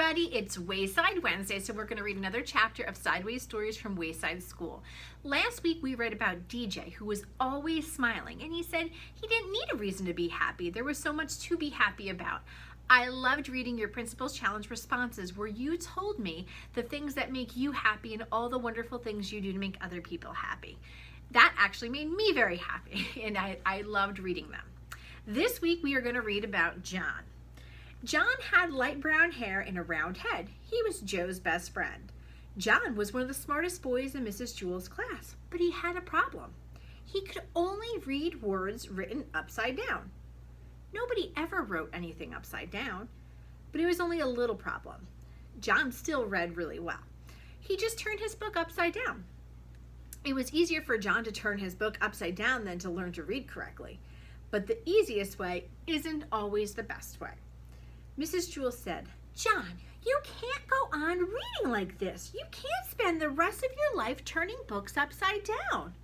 everybody, it's Wayside Wednesday, so we're going to read another chapter of Sideways Stories from Wayside School. Last week we read about DJ, who was always smiling, and he said he didn't need a reason to be happy. There was so much to be happy about. I loved reading your Principal's Challenge responses where you told me the things that make you happy and all the wonderful things you do to make other people happy. That actually made me very happy, and I loved reading them. This week we are going to read about John. John had light brown hair and a round head. He was Joe's best friend. John was one of the smartest boys in Mrs. Jewell's class, but he had a problem. He could only read words written upside down. Nobody ever wrote anything upside down, but it was only a little problem. John still read really well. He just turned his book upside down. It was easier for John to turn his book upside down than to learn to read correctly, but the easiest way isn't always the best way. Mrs. Jewell said, "John, you can't go on reading like this. You can't spend the rest of your life turning books upside down."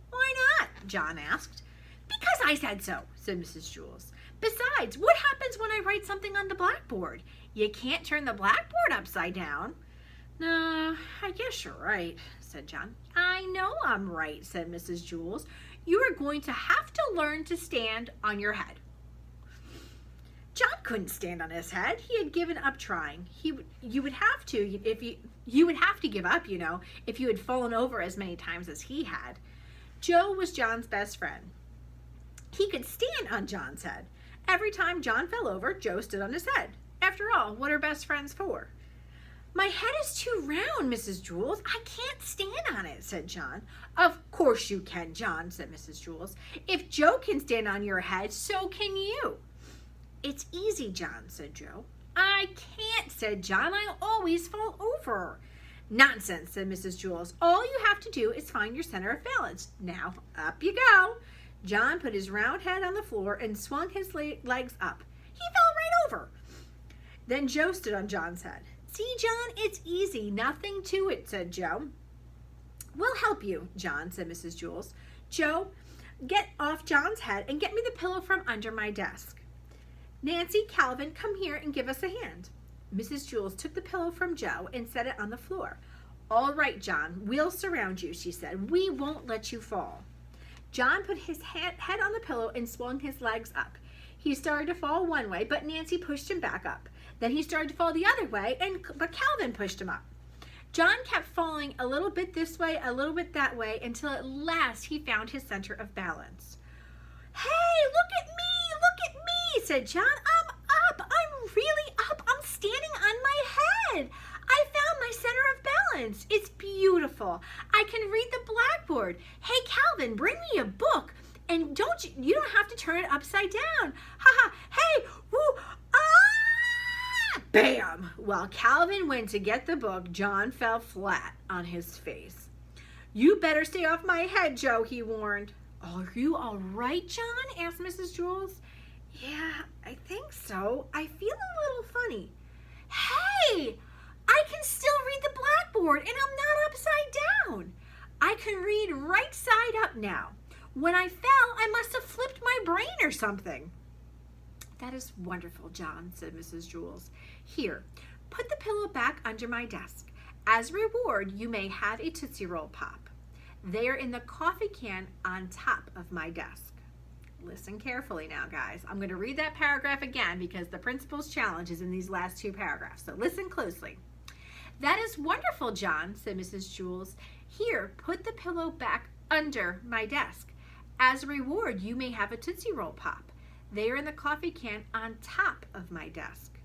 "Why not?" John asked. "Because I said so," said Mrs. Jewell. "Besides, what happens when I write something on the blackboard? You can't turn the blackboard upside down." "No, I guess you're right," said John. "I know I'm right," said Mrs. Jewell. "You are going to have to learn to stand on your head." John couldn't stand on his head. He had given up trying. You would have to give up, if you had fallen over as many times as he had. Joe was John's best friend. He could stand on John's head. Every time John fell over, Joe stood on his head. After all, what are best friends for? "My head is too round, Mrs. Jewell. I can't stand on it," said John. "Of course you can, John," said Mrs. Jewell. "If Joe can stand on your head, so can you." "It's easy, John," said Joe. "I can't," said John. "I always fall over." "Nonsense," said Mrs. Jewell. "All you have to do is find your center of balance. Now, up you go." John put his round head on the floor and swung his legs up. He fell right over. Then Joe stood on John's head. "See, John, it's easy. Nothing to it," said Joe. "We'll help you, John," said Mrs. Jewell. "Joe, get off John's head and get me the pillow from under my desk. Nancy, Calvin, come here and give us a hand." Mrs. Jewell took the pillow from Joe and set it on the floor. "All right, John, we'll surround you," she said. "We won't let you fall." John put his head on the pillow and swung his legs up. He started to fall one way, but Nancy pushed him back up. Then he started to fall the other way, but Calvin pushed him up. John kept falling a little bit this way, a little bit that way, until at last he found his center of balance. "Hey, look at me, said John. "I'm up. I'm really up. I'm standing on my head. I found my center of balance. It's beautiful. I can read the blackboard. Hey, Calvin, bring me a book. And you don't have to turn it upside down. Ha ha. Hey, woo, ah!" Bam! While Calvin went to get the book, John fell flat on his face. "You better stay off my head, Joe," he warned. "Are you all right, John?" asked Mrs. Jewell. "Yeah, I think so. I feel a little funny." "Hey, I can still read the blackboard and I'm not upside down. I can read right side up now. When I fell, I must have flipped my brain or something." "That is wonderful, John," said Mrs. Jewell. "Here, put the pillow back under my desk. As a reward, you may have a Tootsie Roll Pop. They are in the coffee can on top of my desk." Listen carefully now, guys. I'm going to read that paragraph again because the Principal's Challenge is in these last two paragraphs. So listen closely. "That is wonderful, John," said Mrs. Jewell. "Here, put the pillow back under my desk. As a reward, you may have a Tootsie Roll Pop. They are in the coffee can on top of my desk."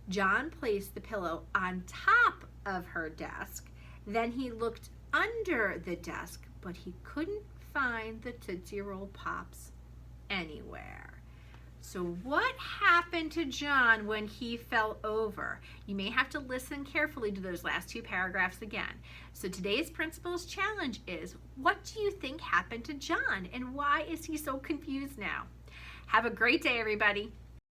John placed the pillow on top of her desk. Then he looked under the desk, but he couldn't find the Tootsie Roll Pops anywhere. So what happened to John when he fell over? You may have to listen carefully to those last two paragraphs again. So today's Principal's Challenge is, what do you think happened to John and why is he so confused now? Have a great day, everybody.